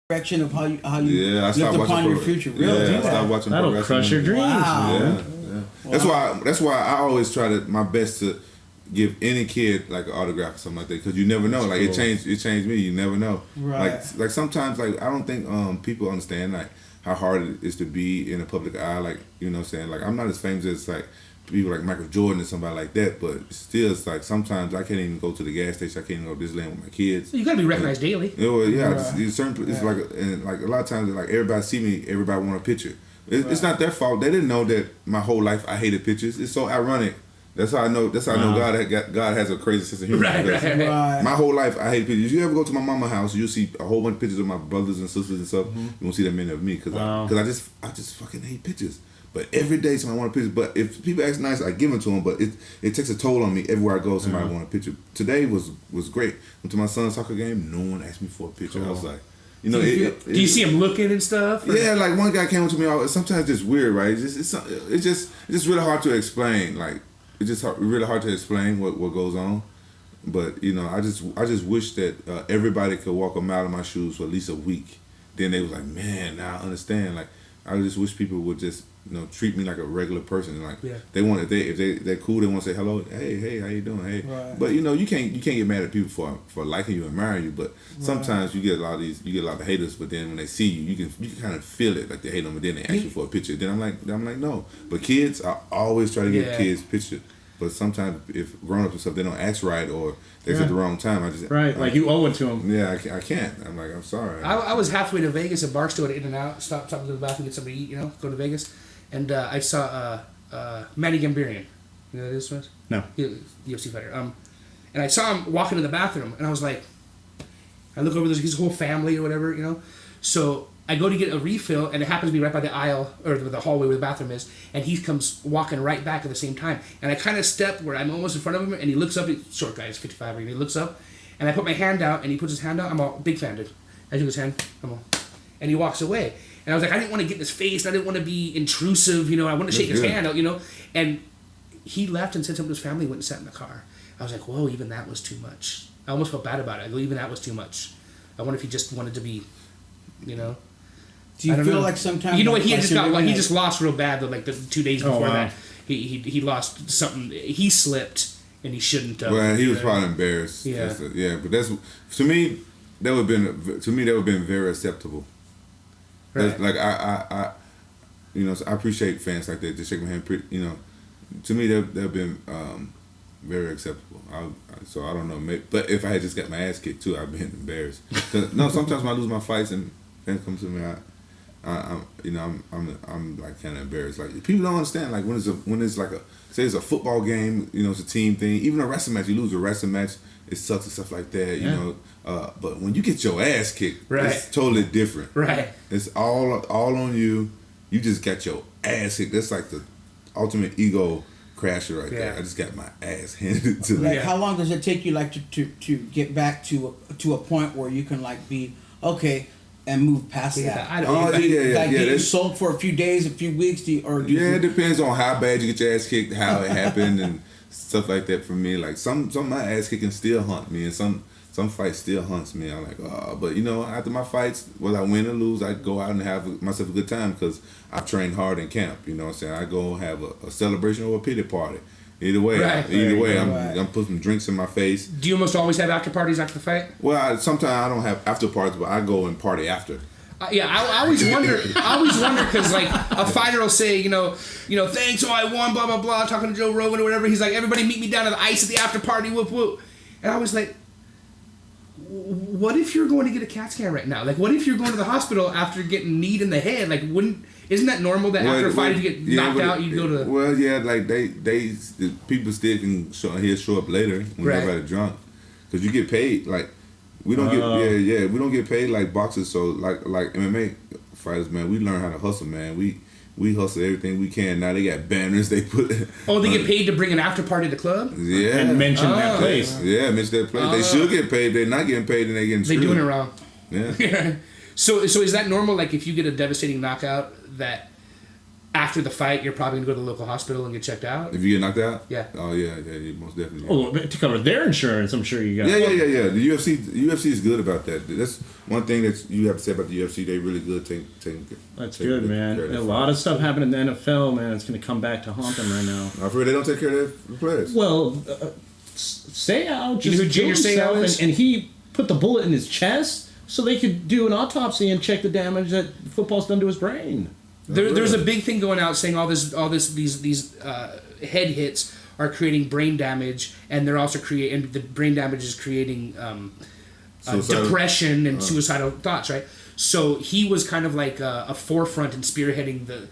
direction of how you I look upon your future. Really? I started watching pro That'll wrestling. crush your dreams. Wow. Yeah. That's why I always try my best to give any kid like an autograph or something like that, because you never know. Like, it changed me. You never know. Right. Like sometimes, like, I don't think people understand like how hard it is to be in the public eye. Like, you know what I'm saying? Like, I'm not as famous as like people like Michael Jordan or somebody like that, but still, it's like sometimes I can't even go to the gas station. I can't even go to Disneyland with my kids. You gotta be recognized daily. It's like a lot of times, like, everybody see me, everybody want a picture. It's not their fault. They didn't know that my whole life I hated pictures. It's so ironic. That's how I know. That's how I know God has a crazy sense of humor. Right. My whole life I hate pictures. If you ever go to my mama's house, you'll see a whole bunch of pictures of my brothers and sisters and stuff. You won't see that many of me because I just fucking hate pictures. But every day somebody want a picture. But if people ask nice, I give them to them. But it takes a toll on me everywhere I go. Somebody want a picture. Today was great. Went to my son's soccer game. No one asked me for a picture. I was like, you know, do you see him looking and stuff? Or? Yeah, like one guy came up to me. Sometimes it's weird, right? It's just really hard to explain. Like, it's just really hard to explain what goes on. But, you know, I just wish that everybody could walk a mile in my shoes for at least a week. Then they was like, man, now I understand. Like, I just wish people would just, you know, treat me like a regular person. Like, they want if they're cool, they want to say hello. Hey, how you doing? Hey, but you know, you can't get mad at people for liking you and admiring you. But sometimes you get a lot of haters. But then when they see you, you can kind of feel it, like they hate them. But then they ask you for a picture. Then I'm like no. But kids, I always try to get kids pictures. But sometimes if grown ups and stuff, they don't ask right or they at the wrong time. Like you owe it to them. Yeah, I can't. I'm like, I'm sorry. I was halfway to Vegas at Barstow at In-N-Out. Stopped to the bathroom, get something to eat. You know, go to Vegas, and I saw Manny Gambarian. You know who that is, Smith? No. UFC fighter. And I saw him walking in the bathroom, and I was like, I look over, there's his whole family or whatever, you know. So I go to get a refill, and it happens to be right by the aisle, or the hallway where the bathroom is, and he comes walking right back at the same time. And I kind of step where I'm almost in front of him, and he looks up, short guy, he's 55, and he looks up, and I put my hand out, and he puts his hand out, I'm all, big fan, dude. I took his hand, I'm all, and he walks away. And I was like, I didn't want to get in his face, I didn't want to be intrusive, you know, I wanted to shake his hand out, you know. And he left and said something to his family, went and sat in the car. I was like, whoa, even that was too much. I almost felt bad about it. I go, even that was too much. I wonder if he just wanted to be, you know. Do you feel like sometimes... You know what, he just lost real bad, though, like the 2 days before that. He lost something. He slipped, and he shouldn't have. Well, he was probably embarrassed. Yeah. But that's... To me, that would have been very acceptable. Right. Like, I you know, I appreciate fans like that. Just shake my hand, you know. To me, that would have been very acceptable. So I don't know. Maybe, but if I had just got my ass kicked, too, I'd been embarrassed. No, sometimes when I lose my fights and fans come to me, I'm like kind of embarrassed. Like, people don't understand. Like, when it's like say it's a football game, you know, it's a team thing. Even a wrestling match, you lose a wrestling match, it sucks and stuff like that. You know, but when you get your ass kicked, it's totally different. Right. It's all on you. You just got your ass kicked. That's like the ultimate ego crasher right there. I just got my ass handed to me. Like, how long does it take you, like, to get back to a point where you can, like, be okay and move past that? You sold for a few days, a few weeks, it depends on how bad you get your ass kicked, how it happened, and stuff like that. For me, like some of my ass kicking still haunt me, and some fights still haunts me. I'm like, but you know, after my fights, whether I win or lose, I go out and have myself a good time because I've trained hard in camp. You know what I'm saying? I go have a celebration or a pity party. Either way, I'm putting some drinks in my face. Do you almost always have after parties after the fight? Well, sometimes I don't have after parties, but I go and party after. I always wonder because like a fighter will say, you know, thanks, I won, blah blah blah, talking to Joe Rogan or whatever. He's like, everybody meet me down to the ice at the after party, whoop whoop. And I was like, what if you're going to get a CAT scan right now? Like, what if you're going to the hospital after getting kneed in the head? Like, isn't that normal that after a fight you get knocked out, you go to? Well, yeah, like the people still can show up later when everybody's drunk, because you get paid. Like, we don't get we don't get paid like boxers. So like MMA fighters, man, we learn how to hustle, man. We hustle everything we can. Now they got banners they put. Oh, they get paid to bring an after party to the club? Yeah. And mention that place. Yeah, mention that place. They should get paid. They're not getting paid and they're getting screwed. They're doing it wrong. Yeah. So is that normal? Like, if you get a devastating knockout, that after the fight, you're probably gonna go to the local hospital and get checked out. If you get knocked out? Yeah. Oh yeah, you most definitely. Oh, to cover their insurance, I'm sure you got. Yeah. The UFC is good about that. That's one thing that you have to say about the UFC. They really good taking. That's good, man. A lot of stuff happened in the NFL, man. It's going to come back to haunt them right now. I'm afraid they don't take care of their players. Well, Seau just who Junior Seau is? and he put the bullet in his chest so they could do an autopsy and check the damage that football's done to his brain. There's a big thing going out saying these head hits are creating brain damage, and they're also creating the brain damage is creating depression and suicidal thoughts, right? So he was kind of like a forefront in spearheading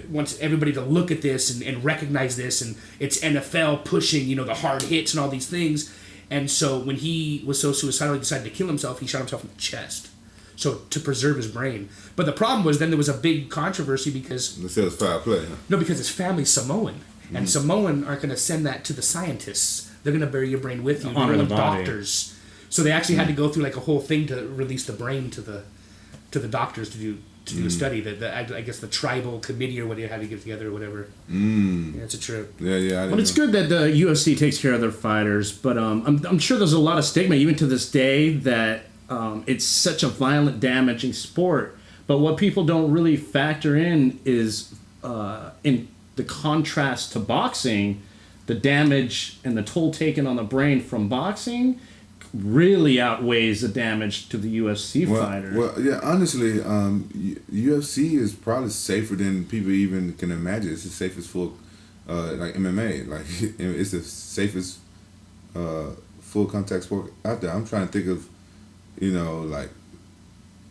wants everybody to look at this and recognize this, and it's NFL pushing the hard hits and all these things, and so when he was so suicidal he decided to kill himself. He shot himself in the chest. So to preserve his brain. But the problem was then there was a big controversy because... They said it was foul play, huh? No, because his family's Samoan. And Samoan aren't going to send that to the scientists. They're going to bury your brain with you. Honor the body. Doctors. So they actually had to go through like a whole thing to release the brain to the doctors to do a study. I guess the tribal committee or whatever had to get together or whatever. Yeah, it's a trip. Yeah. Well, it's good that the UFC takes care of their fighters, but I'm sure there's a lot of stigma even to this day that... it's such a violent, damaging sport. But what people don't really factor in is in the contrast to boxing, the damage and the toll taken on the brain from boxing really outweighs the damage to the UFC fighter. Well, yeah, honestly, UFC is probably safer than people even can imagine. It's the safest for like MMA. Like it's the safest full contact sport out there. I'm trying to think of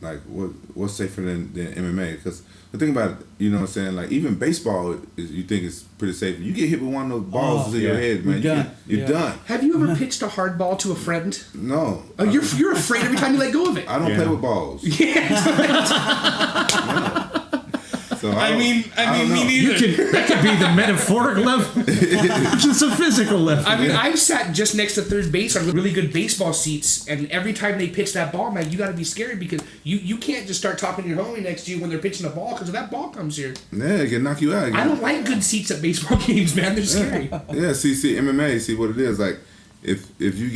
like what's safer than MMA? Because the thing about it, what I'm saying, like even baseball you think is pretty safe. You get hit with one of those balls to your head, man. You're done. Have you ever pitched a hard ball to a friend? No. Oh, you're afraid every time you let go of it. I don't play with balls. Yeah. So I mean, me neither. That could be the metaphoric level. Just a physical level. I mean, I've sat just next to third base on really good baseball seats, and every time they pitch that ball, man, you got to be scared because you can't just start talking to your homie next to you when they're pitching a ball because if that ball comes here. Yeah, it can knock you out. I don't like good seats at baseball games, man. They're scary. Yeah, see MMA, see what it is like. If you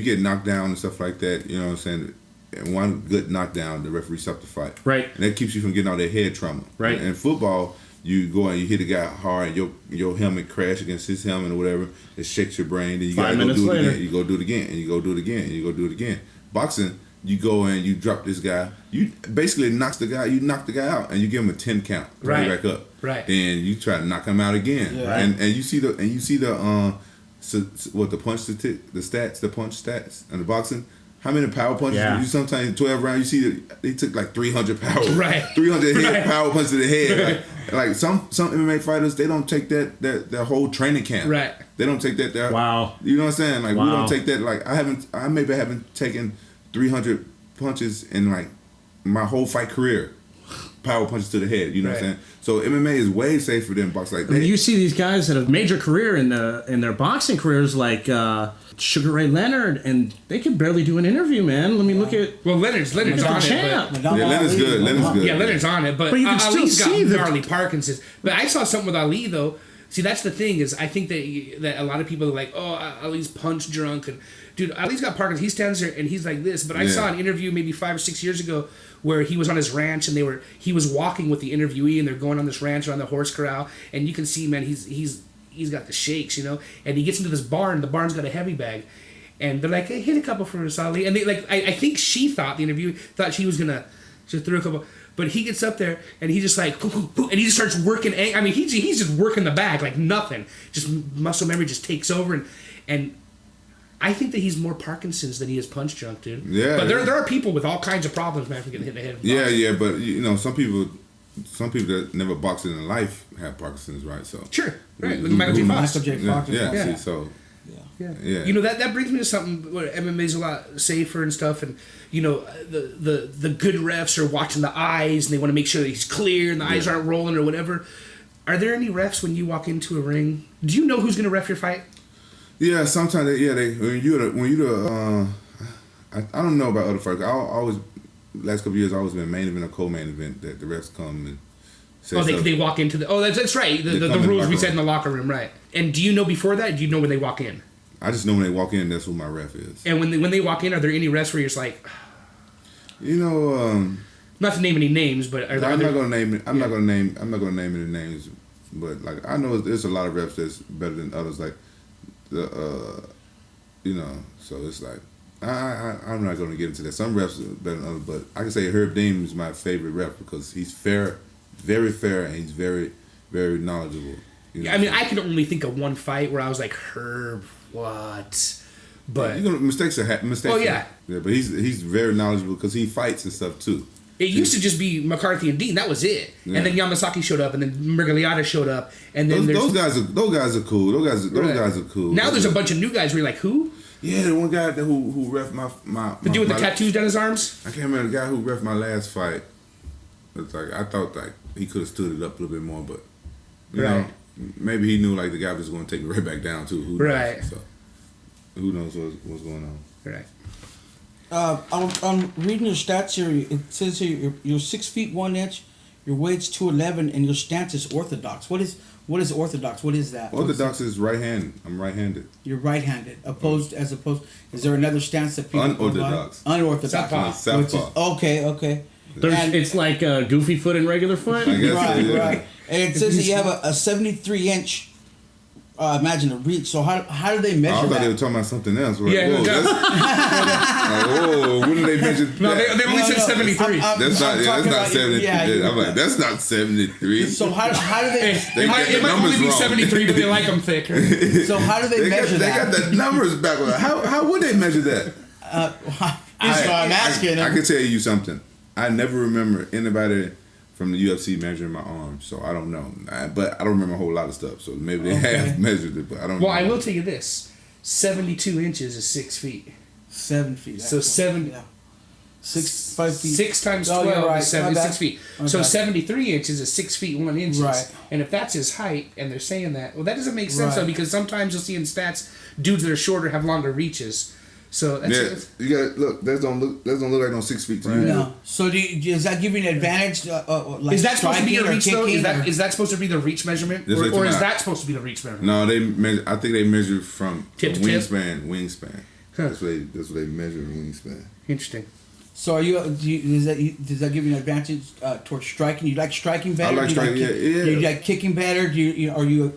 get knocked down and stuff like that, you know what I'm saying. And one good knockdown, the referee stopped the fight. Right. And that keeps you from getting all that head trauma. Right. And in football, you go and you hit a guy hard, and your helmet crash against his helmet or whatever. It shakes your brain. Then you gotta go do it again. You go do it again, and you go do it again, and you go do it again. Boxing, you go and you drop this guy. You basically knock the guy out, and you give him a 10 count. Right. Back up. Right. Then you try to knock him out again. Yeah. And you see the the punch stats in the boxing. How many power punches? Yeah. You sometimes 12 rounds. You see that they took like 300 power, right? 300 head power punches to the head. Like some MMA fighters, they don't take that whole training camp. Right. They don't take that. Wow. You know what I'm saying? Like wow. we don't take that. Like I maybe haven't taken 300 punches in like my whole fight career. Power punches to the head. You know what I'm saying? So MMA is way safer than boxing. Like you see these guys that have major career in their boxing careers, like Sugar Ray Leonard, and they can barely do an interview, man. Let me look at. Well, Leonard's on it. Yeah, Leonard's good. Leonard's good. Yeah, Leonard's on it, but you can still Ali's see got gnarly Parkinson's. But I saw something with Ali though. See, that's the thing is, I think that a lot of people are like, oh, Ali's punch drunk, and dude, Ali's got Parkinson's. He stands there and he's like this. But I saw an interview maybe 5 or 6 years ago where he was on his ranch and he was walking with the interviewee and they're going on this ranch around the horse corral, and you can see, man, he's got the shakes, and he gets into this barn. The barn's got a heavy bag. And they're like, hey, hit a couple for us, Ali. And they I think she thought, the interviewer thought she was gonna just throw a couple, but he gets up there and he just like, poo, poo, poo, and he just starts working. I mean, he's just working the bag like nothing. Just muscle memory just takes over, and I think that he's more Parkinson's than he is punch drunk, dude. Yeah. But there are people with all kinds of problems, man, from getting hit in the head. Yeah, but some people that never boxed in life have Parkinson's, right? So sure, right. Look at Michael J. Fox. Michael J. Fox. Yeah. See, so. Yeah. That brings me to something where MMA's a lot safer and stuff, and the good refs are watching the eyes and they want to make sure that he's clear and the eyes aren't rolling or whatever. Are there any refs when you walk into a ring? Do you know who's going to ref your fight? Yeah, sometimes I don't know about other fights. Last couple of years I always been main event or co-main event that the refs come and they walk into the. Oh, that's right. The rules we set in the locker room, right? And do you know before that? Do you know when they walk in? I just know when they walk in, that's who my ref is. And when they walk in, are there any refs where you're just like, not to name any names, but I'm not gonna name it. I'm not gonna name any names, but like I know there's a lot of refs that's better than others. Like so it's like I'm not gonna get into that. Some refs are better than others, but I can say Herb Dean is my favorite ref because he's fair, very fair, and he's very, very knowledgeable. I mean, I can only think of one fight where I was like, Herb, what? But mistakes are mistakes. Oh yeah, but he's very knowledgeable because he fights and stuff too. It used to just be McCarthy and Dean. That was it. Yeah. And then Yamasaki showed up, and then Mergaliata showed up, and then those guys are cool. Those guys are cool. Now there's a bunch of new guys where you're like, who? Yeah, the one guy who ref my the dude with the tattoos down his arms. I can't remember the guy who ref my last fight. It's like I thought like he could have stood it up a little bit more, but you know, maybe he knew like the guy was going to take it right back down too. Who knows? So who knows what's going on? Right. I'm reading your stats here. It says here you're 6 feet 1 inch, your weight's 211, and your stance is orthodox. What is orthodox? What is that? Orthodox is right hand. I'm right-handed. You're right-handed. Is there another stance that people unorthodox? Unorthodox. Southpaw. Okay. It's like a goofy foot and regular foot. I guess right. And it says that you have a 73 inch. Imagine a reach. So how do they measure that? I thought they were talking about something else. Like, yeah. Wouldn't they measure? No, they only said 73. That's not 73. I'm like, that's not 73. So how do they? It might only be 73, but they like them thicker. So how do they measure that? They got the numbers backwards. How would they measure that? That's why I'm asking. I can tell you something. I never remember anybody from the UFC measuring my arms, so I don't know. But I don't remember a whole lot of stuff, so maybe they have measured it, but I don't know. Well, I will tell you this. 72 inches is 6 feet. 7 feet. So 7... Yeah. 5 feet. 6 times 12 is 6 feet. Okay. So 73 inches is 6 feet 1 inches. Right. And if that's his height, and they're saying that, well, that doesn't make sense, though, Right. because sometimes you'll see in stats, dudes that are shorter have longer reaches. So that's you got look. That don't look like no 6 feet to you. No. So does that give you an advantage? Like is that supposed to be your reach, though? Is that supposed to be the reach measurement? Or is that supposed to be the reach measurement? No, I think they measure from tip to wingspan. Huh. That's what they measure wingspan. Interesting. So does that give you an advantage towards striking? You like striking better? I like striking. Yeah. Do you like kicking better?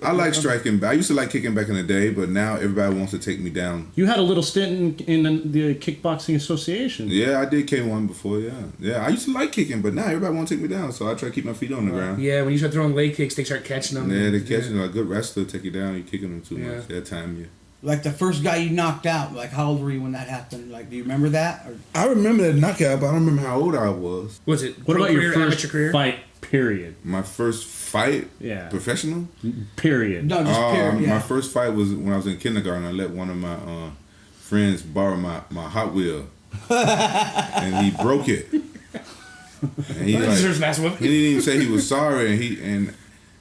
I like striking. I used to like kicking back in the day, but now everybody wants to take me down. You had a little stint in the kickboxing association. Yeah, I did K1 before. Yeah. I used to like kicking, but now everybody wants to take me down, so I try to keep my feet on the ground. Yeah, when you start throwing leg kicks, they start catching them. Yeah, they catching them. A good wrestler take you down. You kicking them too much. That time you. Like the first guy you knocked out, like how old were you when that happened? Like, do you remember that? Or? I remember that knockout, but I don't remember how old I was. Was it? What about your first amateur career? fight? Period. My first fight? Yeah. Professional? Period. No, just period. Yeah. My first fight was when I was in kindergarten. I let one of my friends borrow my Hot Wheel, and he broke it. And he didn't even say he was sorry, and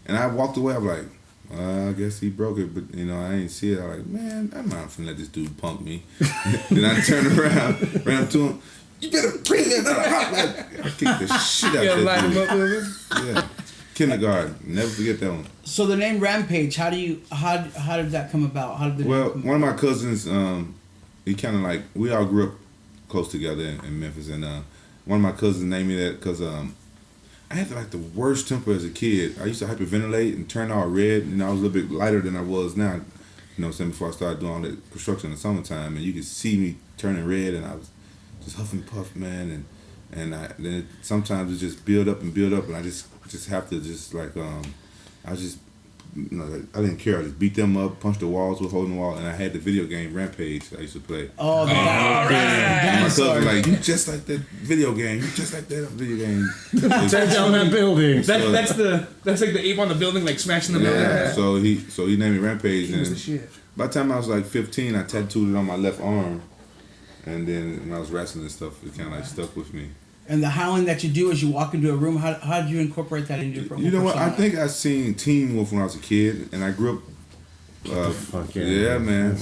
I walked away. I was like, I guess he broke it, but I ain't see it. I was like, man, I'm not finna let this dude punk me. Then I turned around, ran up to him. You better bring me another Hot Wheel. I kicked the shit out of that dude. Yeah, kindergarten. Never forget that one. So the name Rampage, how did that come about? How did one of my cousins, he kind of like, we all grew up close together in Memphis, and one of my cousins named me that because I had like the worst temper as a kid. I used to hyperventilate and turn all red. I was a little bit lighter than I was now. Before I started doing all that construction in the summertime, and you could see me turning red, and I was just huff and puff, man, and then sometimes it just build up, and I just have to just like I just I didn't care. I just beat them up, punched the walls, was holding the wall, and I had the video game Rampage I used to play. Oh, right. And my cousin was like, "You just like that video game. You just like that video game." Tear down that building. That's like the ape on the building, like smashing the building. Yeah. So he named me Rampage. He was the shit. By the time I was like 15, I tattooed it on my left arm, and then when I was wrestling and stuff, it kind of like stuck with me. And the howling that you do as you walk into a room, how did you incorporate that into your persona? You know what? I think I seen Teen Wolf when I was a kid, and I grew up. Yeah, man. I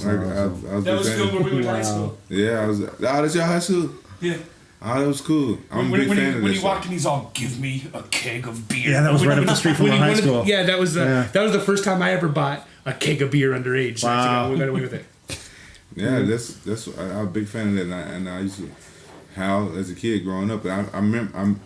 was that was still where we went to high school. Yeah, I was. Oh, that's your high school? Yeah. Oh, that was cool. I'm a big fan of this. When he walked in, he's all, "Give me a keg of beer." Yeah, that was right up the street from our high school. Yeah, that was the first time I ever bought a keg of beer underage. Wow. So we got away with it. Yeah, that's I'm a big fan of that, and I used to howl as a kid growing up. And I remember